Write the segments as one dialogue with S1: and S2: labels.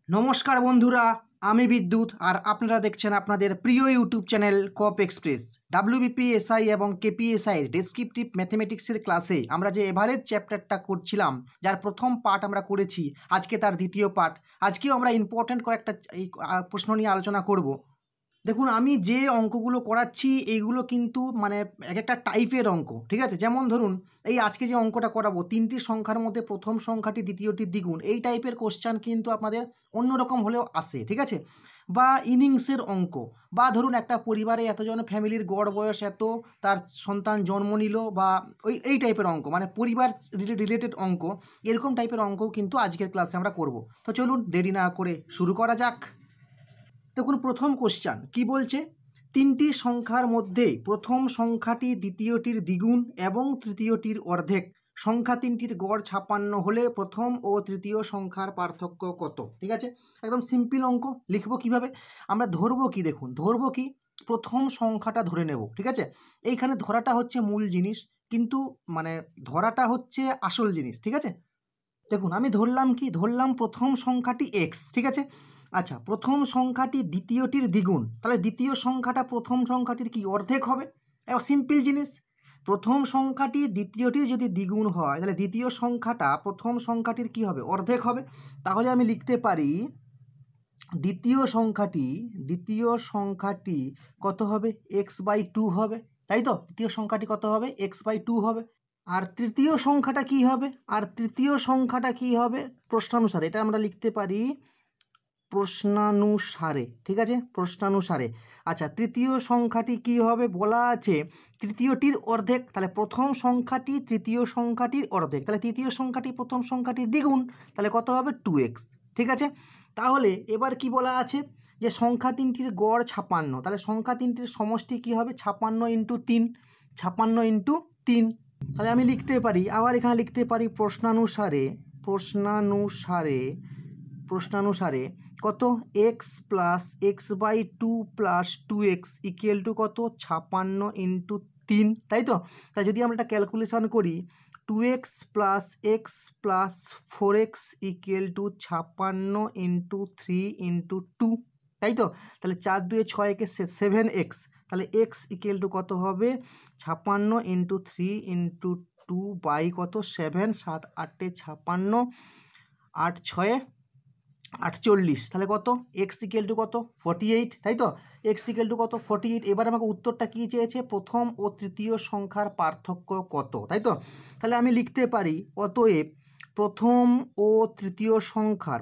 S1: নমস্কার বন্ধুরা, আমি বিদ্যুৎ আর আপনারা দেখছেন আপনাদের প্রিয় ইউটিউব চ্যানেল কপ এক্সপ্রেস। ডাব্লিউবিপি এসআই এবং কেপিএসআই এর ডেসক্রিপটিভ ম্যাথমেটিক্সের ক্লাসে আমরা যে এভারেজ চ্যাপ্টারটা করছিলাম, যার প্রথম পার্ট আমরা করেছি, আজকে তার দ্বিতীয় পার্ট। আজকেও আমরা ইম্পর্ট্যান্ট কয়েকটা প্রশ্ন নিয়ে আলোচনা করব। দেখুন, আমি যে অঙ্কগুলো করাচ্ছি এইগুলো কিন্তু মানে এক একটা টাইপের অঙ্ক, ঠিক আছে? যেমন ধরুন, এই আজকে যে অঙ্কটা করাবো, তিনটি সংখ্যার মধ্যে প্রথম সংখ্যাটি দ্বিতীয়টির দ্বিগুণ, এই টাইপের কোশ্চেন কিন্তু আপনাদের অন্যরকম হলেও আসে, ঠিক আছে? বা ইনিংসের অঙ্ক, বা ধরুন একটা পরিবারে এতজন ফ্যামিলির গড় বয়স এত, তার সন্তান জন্ম নিল, বা এই টাইপের অঙ্ক, মানে পরিবার রিলেটেড অঙ্ক, এরকম টাইপের অঙ্কও কিন্তু আজকের ক্লাসে আমরা করব। তো চলুন দেরি না করে শুরু করা যাক। দেখুন, প্রথম কোশ্চেন কি বলছে, তিনটি সংখ্যার মধ্যে প্রথম সংখ্যাটি দ্বিতীয়টির দ্বিগুণ এবং তৃতীয়টির অর্ধেক, সংখ্যা তিনটির গড় 56 হলে প্রথম ও তৃতীয় সংখ্যার পার্থক্য কত? ঠিক আছে, একদম সিম্পল অঙ্ক। লিখবো কিভাবে, আমরা ধরবো কি, দেখুন ধরবো কি, প্রথম সংখ্যাটা ধরে নেব, ঠিক আছে? এইখানে ধরাটা হচ্ছে মূল জিনিস, কিন্তু মানে ধরাটা হচ্ছে আসল জিনিস, ঠিক আছে? দেখুন, আমি ধরলাম কি, ধরলাম প্রথম সংখ্যাটি এক্স, ঠিক আছে? আচ্ছা, প্রথম সংখ্যাটি দ্বিতীয়টির দ্বিগুণ, তাহলে দ্বিতীয় সংখ্যাটা প্রথম সংখ্যাটির কি অর্ধেক হবে। এবার সিম্পল জিনিস, প্রথম সংখ্যাটি দ্বিতীয়টির যদি দ্বিগুণ হয়, তাহলে দ্বিতীয় সংখ্যাটা প্রথম সংখ্যাটির কি হবে, অর্ধেক হবে। তাহলে আমি লিখতে পারি দ্বিতীয় সংখ্যাটি কত হবে, x/2 হবে, তাই তো? দ্বিতীয় সংখ্যাটি কত হবে, x/2 হবে। আর তৃতীয় সংখ্যাটা কি হবে, প্রশ্নানুসারে, এটা আমরা লিখতে পারি প্রশ্নানুসারে, ঠিক আছে? প্রশ্নানুসারে। আচ্ছা, তৃতীয় সংখ্যাটি কি হবে, বলা আছে তৃতীয়টির অর্ধেক, তাহলে প্রথম সংখ্যাটি তৃতীয় সংখ্যাটির অর্ধেক, তাহলে তৃতীয় সংখ্যাটি প্রথম সংখ্যাটির দ্বিগুণ, তাহলে কত হবে, 2x, ঠিক আছে? তাহলে এবার কি বলা আছে, যে সংখ্যা তিনটির গড় 56, তাহলে সংখ্যা তিনটির সমষ্টি কি হবে, 56 × 3, 56 × 3। তাহলে আমি লিখতে পারি, আবার এখানে লিখতে পারি প্রশ্নানুসারে কত, x plus x/2 plus 2x equal to কত, 56 × 3, তাই তো? তাই যদি আমরা একটা ক্যালকুলেশন করি, 2x plus x plus 4x equal to 56 × 3 × 2, তাই তো? তাহলে 4 2 6 একে 7x, তাহলে x ইকুয়াল টু কত হবে, 56 × 3 × 2 বাই কত, 7, 7 8 56, 8 6 48, তাহলে কত, এক্স ইকুয়াল টু কত, 48, তাই তো? এক্স ইকুয়াল টু কত, 48। এবার আমাকে উত্তরটা কি চেয়েছে, প্রথম ও তৃতীয় সংখ্যার পার্থক্য কত, তাই তো? তাহলে আমি লিখতে পারি, অতএব প্রথম ও তৃতীয় সংখ্যার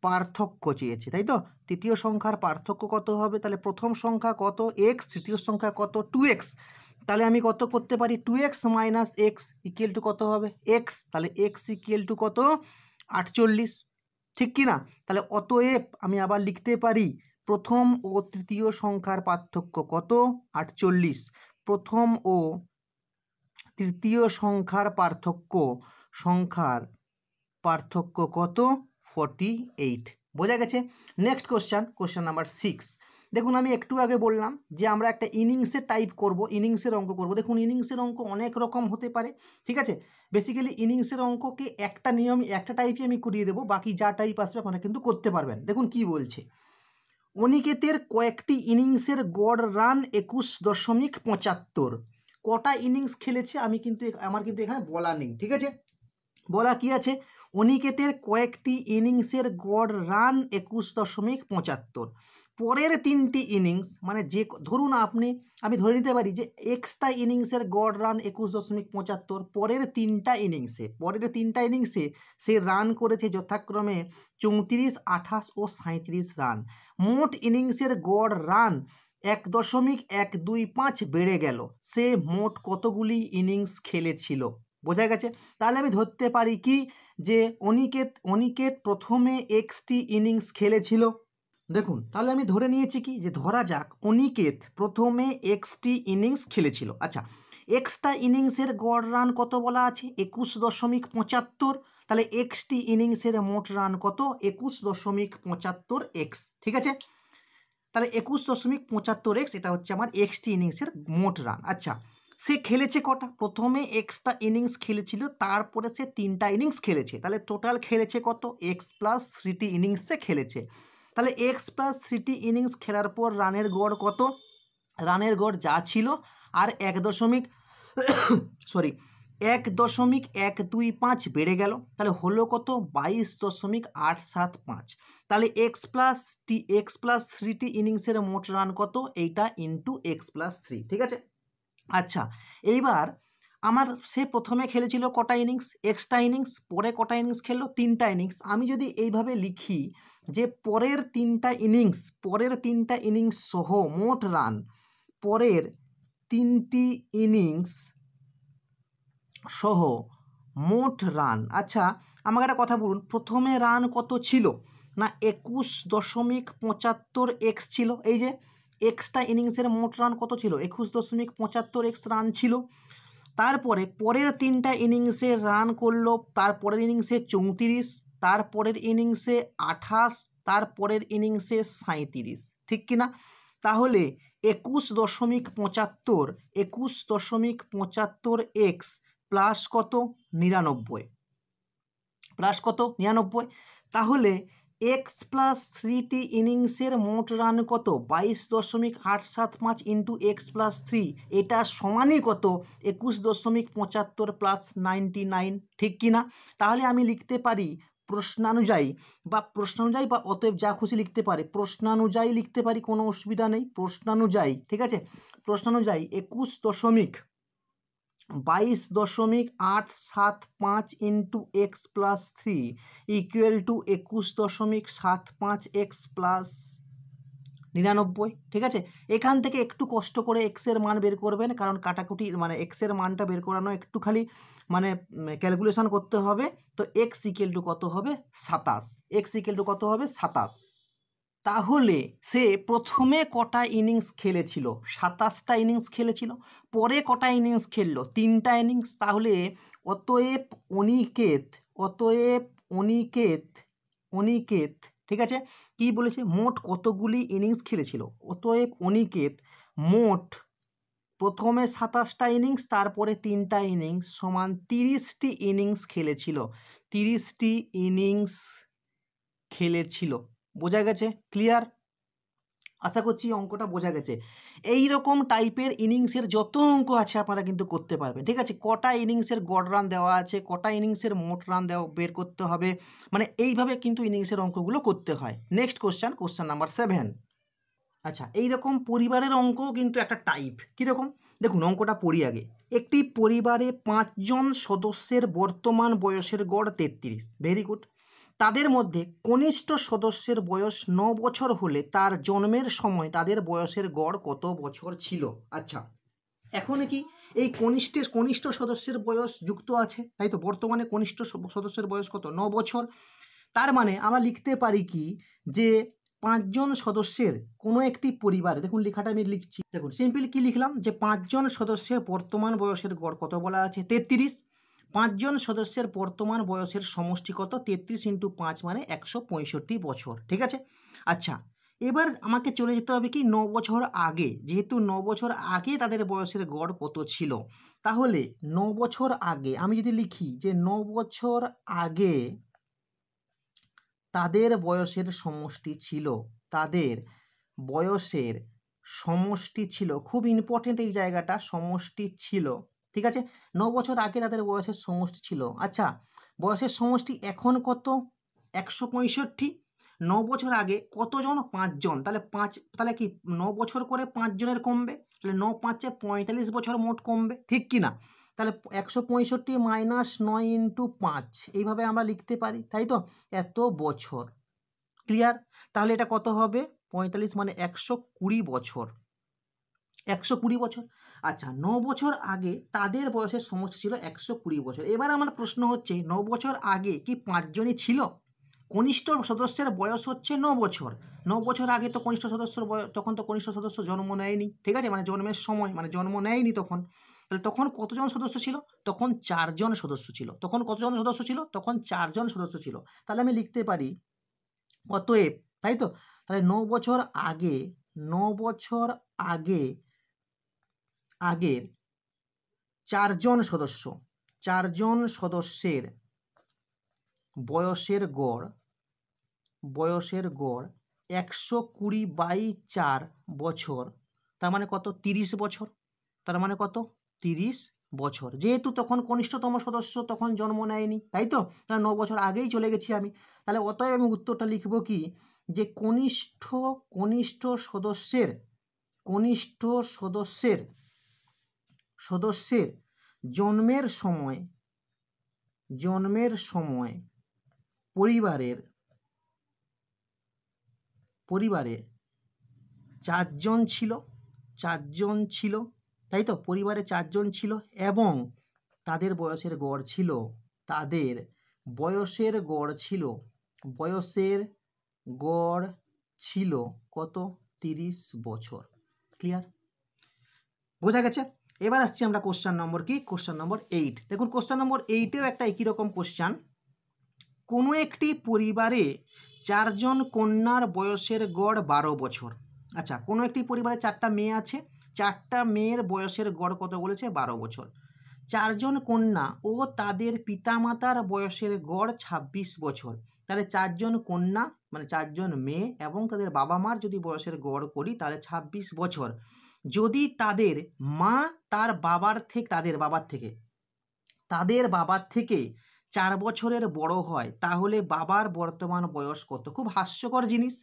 S1: পার্থক্য চেয়েছে, তাই তো? তৃতীয় সংখ্যার পার্থক্য কত হবে, তাহলে প্রথম সংখ্যা কত, এক্স, তৃতীয় সংখ্যা কত, 2x। তাহলে আমি কত করতে পারি, 2x - x ইকুয়াল টু কত হবে, x, তাহলে x ইকুয়াল টু কত, 48, ঠিক কি না? তাহলে অতএব আমি আবার লিখতে পারি, প্রথম ও তৃতীয় সংখ্যার পার্থক্য কত, 48। প্রথম ও তৃতীয় সংখ্যার পার্থক্য কত, 48। বোঝা গেছে? Next question number 6। দেখুন, আমি একটু আগে বললাম যে আমরা একটা ইনিংসের অঙ্ক করব। দেখুন, ইনিংসের অঙ্ক অনেক রকম হতে পারে, ঠিক আছে? বেসিক্যালি ইনিংসের অঙ্ককে একটা টাইপই আমি করিয়ে দেবো, বাকি যা টাইপ আসবে আপনারা কিন্তু করতে পারবেন। দেখুন কি বলছে, অনিকেতের কয়েকটি ইনিংসের গড় রান 21.75। কটা ইনিংস খেলেছে আমার কিন্তু এখানে বলা নেই, ঠিক আছে? বলা কি আছে, অনিকেতের কয়েকটি ইনিংসের গড় রান 21.75। পরের তিনটি ইনিংস, মানে যে ধরুন আমি ধরে নিতে পারি যে এক্সটা ইনিংসের গড় রান 21.75, পরের তিনটা ইনিংসে সে রান করেছে যথাক্রমে 34, 28 ও 37 রান। মোট ইনিংসের গড় রান 1.125 বেড়ে গেল। সে মোট কতগুলি ইনিংস খেলেছিল? বোঝা গেছে? তাহলে আমি ধরতে পারি কি, যে অনিকেত প্রথমে এক্সটি ইনিংস খেলেছিল। দেখুন, তাহলে আমি ধরে নিয়েছি কি, যে ধরা যাক অনিকেত প্রথমে এক্সটি ইনিংস খেলেছিল। আচ্ছা, এক্সটা ইনিংসের গড় রান কত বলা আছে, 21.75। তাহলে এক্সটি ইনিংসের মোট রান কত, 21.75 এক্স, ঠিক আছে? তাহলে 21.75 এক্স, এটা হচ্ছে আমার এক্সটি ইনিংসের মোট রান। আচ্ছা, সে খেলেছে কটা, প্রথমে এক্সটা ইনিংস খেলেছিল, তারপরে সে 3টা ইনিংস খেলেছে, তাহলে টোটাল খেলেছে কত, এক্স প্লাস 3টি ইনিংসে খেলেছে। তাহলে এক্স প্লাস 3টি ইনিংস খেলার পর রানের গড় কত, রানের গড় যা ছিল আর 1.125 বেড়ে গেল, তাহলে হলো কত, 22.875। তাহলে এক্স প্লাস 3টি ইনিংসের মোট রান কত, এইটা ইন্টু এক্স প্লাস 3, ঠিক আছে। আচ্ছা, এইবার আমার সে প্রথমে খেলেছিল কটা ইনিংস, এক্সট্রা ইনিংস, পরে কটা ইনিংস খেললো, 3টা ইনিংস। আমি যদি এইভাবে লিখি যে পরের 3টা ইনিংস সহ মোট রান, পরের 3টি ইনিংস সহ মোট রান। আচ্ছা, আমাকে একটা কথা বলুন, প্রথমে রান কত ছিল না, 21.75 এক্স ছিল। এই যে এক্সট্রা ইনিংসের মোট রান কত ছিল, 21.75 এক্স রান ছিল। তারপরে পরের 3টা ইনিংসে রান করলো, তারপরের ইনিংসে 34, তারপরের ইনিংসে 28, তারপরের ইনিংসে 37, ঠিক কিনা। তাহলে 21.75 এক্স প্লাস কত, 99, প্লাস কত, 99। তাহলে এক্স প্লাস 3টি ইনিংসের মোট রান কত, 22.875 ইন্টু এক্স প্লাস 3, এটা সমানই কত, 21.75 প্লাস 99, ঠিক কিনা। তাহলে আমি লিখতে পারি প্রশ্নানুযায়ী বা অতএব যা খুশি লিখতে পারে, প্রশ্নানুযায়ী লিখতে পারি, কোনো অসুবিধা নেই, প্রশ্নানুযায়ী, ঠিক আছে। প্রশ্নানুযায়ী 22.875 into x plus 3 equal to 21.75 x plus 99, ঠিক আছে। এখান থেকে একটু কষ্ট করে এক্সের মান বের করবেন, কারণ কাটাকুটি মানে এক্সের মানটা বের করানো একটু খালি মানে ক্যালকুলেশন করতে হবে। তো এক্স ইকুয়াল টু কত হবে, 27, এক্স ইকুয়াল টু কত হবে, 27। তাহলে সে প্রথমে কটা ইনিংস খেলেছিল, 27টা ইনিংস খেলেছিল, পরে কটা ইনিংস খেললো, 3টা ইনিংস। তাহলে অতএব অনিকেত, ঠিক আছে, কি বলেছে, মোট কতগুলি ইনিংস খেলেছিল, অতএব অনিকেত মোট প্রথমে 27টা ইনিংস, তারপরে 3টা ইনিংস সমান 30টি ইনিংস খেলেছিল, 30টি ইনিংস খেলেছিল। বোঝা গেছে, ক্লিয়ার? আশা করছি অঙ্কটা বোঝা গেছে। এই রকম টাইপের ইনিংসের যত অঙ্ক আছে আপনারা কিন্তু করতে পারবেন, ঠিক আছে। কটা ইনিংসের গড় রান দেওয়া আছে, কটা ইনিংসের মোট রান বের করতে হবে, মানে এইভাবে কিন্তু ইনিংসের অঙ্কগুলো করতে হয়। Next question number 7। আচ্ছা, এইরকম পরিবারের অঙ্কও কিন্তু একটা টাইপ। কীরকম দেখুন, অঙ্কটা পড়ি আগে। একটি পরিবারে 5 জন সদস্যের বর্তমান বয়সের গড় 33, ভেরি গুড। তাদের মধ্যে কনিষ্ঠ সদস্যের বয়স 9 বছর হলে তার জন্মের সময় তাদের বয়সের গড় কত বছর ছিল। আচ্ছা, এখন কি এই কনিষ্ঠ সদস্যের বয়স যুক্ত আছে, তাই তো। বর্তমানে কনিষ্ঠ সদস্যের বয়স কত, 9 বছর। তার মানে আমরা লিখতে পারি কি, যে 5 জন সদস্যের কোনো একটি পরিবারে, দেখুন লেখাটা আমি লিখছি, দেখুন সিম্পল কি লিখলাম, যে 5 জন সদস্যের বর্তমান বয়সের গড় কত বলা আছে, 33। 5 জন সদস্যের বর্তমান বয়সের সমষ্টি কত, 33 ইন্টু 5 মানে 165 বছর, ঠিক আছে। আচ্ছা, এবার আমাকে চলে যেতে হবে কি 9 বছর আগে, যেহেতু 9 বছর আগে তাদের বয়সের গড় কত ছিল। তাহলে 9 বছর আগে আমি যদি লিখি যে 9 বছর আগে তাদের বয়সের সমষ্টি ছিল, তাদের বয়সের সমষ্টি ছিল, খুব ইম্পর্টেন্ট এই জায়গাটা, সমষ্টি ছিল, ঠিক আছে। 9 বছর আগে তাদের বয়সের সমষ্টি ছিল। আচ্ছা, বয়সের সমষ্টি এখন কত, 165। 9 বছর আগে কতজন, 5 জন, তাহলে কি 9 বছর করে 5 জনের কমবে, তাহলে 9 5 45 বছর মোট কমবে, ঠিক কি না। তাহলে 165 মাইনাস 9 ইন্টু 5, এইভাবে আমরা লিখতে পারি, তাই তো, এত বছর। ক্লিয়ার? তাহলে এটা কত হবে, 45 মানে 120 বছর, 120 বছর। আচ্ছা, 9 বছর আগে তাদের বয়সের সমষ্টি ছিল 120 বছর। এবার আমার প্রশ্ন হচ্ছে, 9 বছর আগে কি 5 জনই ছিল? কনিষ্ঠ সদস্যের বয়স হচ্ছে 9 বছর। 9 বছর আগে তো কনিষ্ঠ সদস্যর বয়স, তখন তো কনিষ্ঠ সদস্য জন্ম নেয়নি, ঠিক আছে, মানে জন্মের সময়, মানে জন্ম নেয়নি তখন। তাহলে তখন কতজন সদস্য ছিল, তখন 4 জন সদস্য ছিল। তখন কতজন সদস্য ছিল, তখন 4 জন সদস্য ছিল। তাহলে আমি লিখতে পারি অতএব, তাই তো। তাহলে 9 বছর আগে, 9 বছর আগের চারজন সদস্যের বয়সের গড় 120/4 বছর, তার মানে কত? 30 বছর। তার মানে কত? 30 বছর। যেহেতু তখন কনিষ্ঠতম সদস্য তখন জন্ম নেয়নি, তাই তো, তাহলে 9 বছর আগেই চলে গেছি আমি। তাহলে অতএব আমি উত্তরটা লিখব কি, যে কনিষ্ঠ সদস্যের জন্মের সময় পরিবারে চারজন ছিল, তাই তো, পরিবারে 4 জন ছিল এবং তাদের বয়সের গড় ছিল কত? 30 বছর। ক্লিয়ার? বোঝা গেছে? এবার আসছি আমরা কোশ্চেন নম্বর 8। দেখুন কোশ্চেন নম্বর 8এও একটা একই রকম কোশ্চেন। কোনো একটি পরিবারে 4 জন কন্যার বয়সের গড় 12 বছর। আচ্ছা, কোনো একটি পরিবারে 4টা মেয়ে আছে, 4টা মেয়ের বয়সের গড় কত বলেছে? 12 বছর। 4 জন কন্যা ও তাদের পিতামাতার বয়সের গড় 26 বছর। তাহলে 4 জন কন্যা মানে 4 জন মেয়ে এবং তাদের বাবা মার যদি বয়সের গড় করি তাহলে 26 বছর। যদি তাদের বাবার থেকে 4 বছরের বড় হয় তাহলে বাবার বর্তমান বয়স কত? খুব হাস্যকর জিনিস।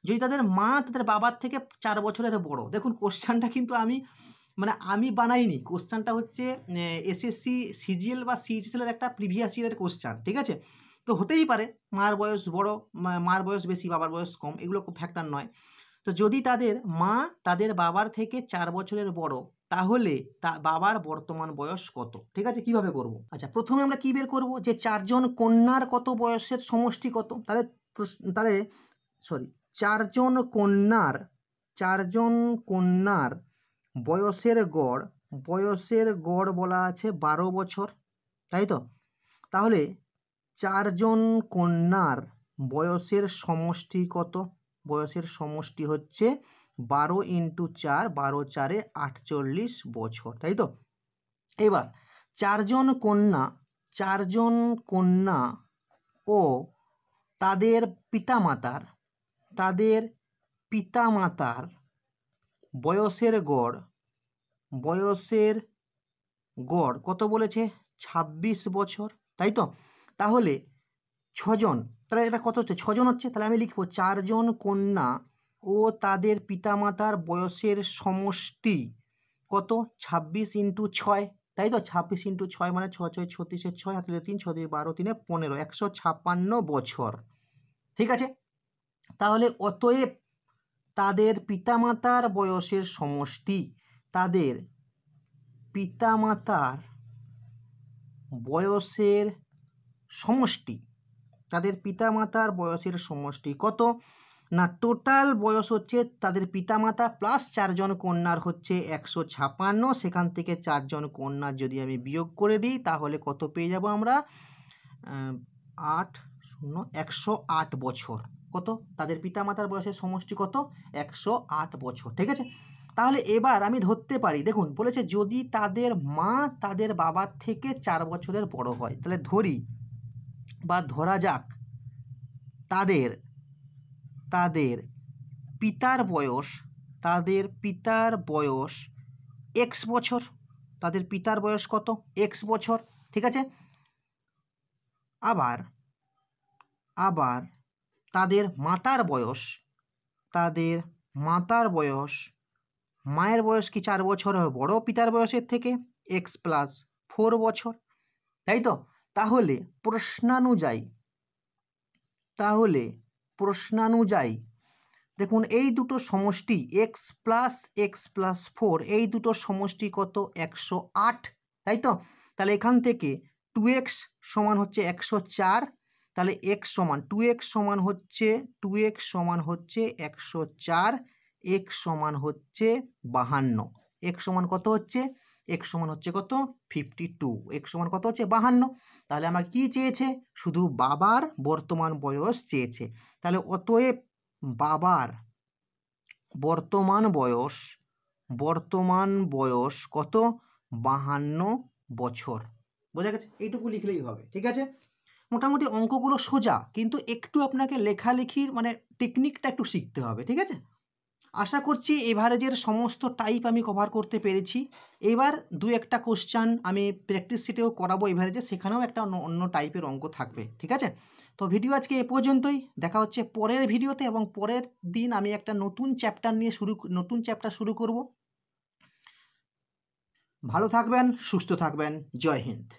S1: যদি তাদের বাবার থেকে 4 বছরের বড়। দেখুন কোশ্চেনটা কিন্তু আমি বানাইনি, কোশ্চেনটা হচ্ছে এসএসসি সিজিএল বা সিএইচএসএল এর একটা প্রিভিয়াস ইয়ারের কোশ্চেন, ঠিক আছে? তো হতেই পারে মার বয়স বড়, মার বয়স বেশি, বাবার বয়স কম, এগুলো খুব ফ্যাক্টর নয়। তো যদি তাদের বাবার থেকে 4 বছরের বড় তাহলে বাবার বর্তমান বয়স কত? ঠিক আছে, কিভাবে করব? আচ্ছা, প্রথমে আমরা কি বের করব, যে 4 জন কন্যার কত বয়সের সমষ্টি কত? তাহলে 4 জন কন্যার বয়সের গড় বলা আছে 12 বছর, তাই তো। তাহলে 4 জন কন্যার বয়সের সমষ্টি কত? বয়সের সমষ্টি হচ্ছে 12 × 4, 12 × 4 = 48 বছর, তাই তো। এবার 4 জন কন্যা ও তাদের পিতামাতার বয়সের গড় কত বলেছে? 26 বছর, তাই তো। তাহলে 6 জন, তাহলে এটা কত হচ্ছে? 6 জন হচ্ছে। তাহলে আমি লিখব 4 জন কন্যা ও তাদের পিতামাতার বয়সের সমষ্টি কত? 26 × 6, তাই তো। 26 × 6 মানে 6 × 6 = 36, 6 হাতে 3, 6 × 12, 3 × 15, 156 বছর, ঠিক আছে। তাহলে অতএব তাদের পিতামাতার বয়সের সমষ্টি কত না? টোটাল বয়স হচ্ছে তাদের পিতামাতা প্লাস 4 জন কন্যার হচ্ছে 156, সেখান থেকে 4 জন কন্যার যদি আমি বিয়োগ করে দিই তাহলে কত পেয়ে যাব আমরা? 108 বছর। কত? তাদের পিতামাতার বয়সের সমষ্টি কত? 108 বছর, ঠিক আছে। তাহলে এবার আমি ধরতে পারি, দেখুন বলেছে যদি তাদের বাবার থেকে 4 বছরের বড় হয়, তাহলে ধরা যাক তাদের পিতার বয়স x বছর। তাদের পিতার বয়স কত? x বছর, ঠিক আছে। আবার তাদের মাতার মায়ের বয়স কি 4 বছর বড় পিতার বয়সের থেকে? x + 4 বছর, তাই তো। তাহলে প্রশ্নানুযায়ী দেখুন এই দুটো সমষ্টি x + 4 এই দুটো সমষ্টি কত? 108, তাই তো। তাহলে এখান থেকে 2x সমান হচ্ছে 104, তাহলে x সমান 2x সমান হচ্ছে 104, x সমান হচ্ছে 52, x সমান কত হচ্ছে? x সমান হচ্ছে কত? 52, x সমান কত হচ্ছে? 52। তাহলে আমার কি চেয়েছে? শুধু বাবার বর্তমান বয়স চেয়েছে। তাহলে অতএব বাবার বর্তমান বয়স কত? 52 বছর। বোঝা গেছে? এইটুকু লিখলেই হবে, ঠিক আছে? মোটামুটি অঙ্কগুলো সোজা, কিন্তু একটু আপনাকে লেখালেখির মানে টেকনিকটা একটু শিখতে হবে, ঠিক আছে? আশা করছি এভারেজের সমস্ত টাইপ আমি কভার করতে পেরেছি। এবার দু একটা কোশ্চান আমি প্র্যাকটিস শিটেও করাবো এভারেজে, সেখানেও একটা অন্য টাইপের অঙ্ক থাকবে, ঠিক আছে? তো ভিডিও আজকে এ পর্যন্তই। দেখা হচ্ছে পরের ভিডিওতে, এবং পরের দিন আমি একটা নতুন চ্যাপ্টার শুরু করব। ভালো থাকবেন, সুস্থ থাকবেন। জয় হিন্দ।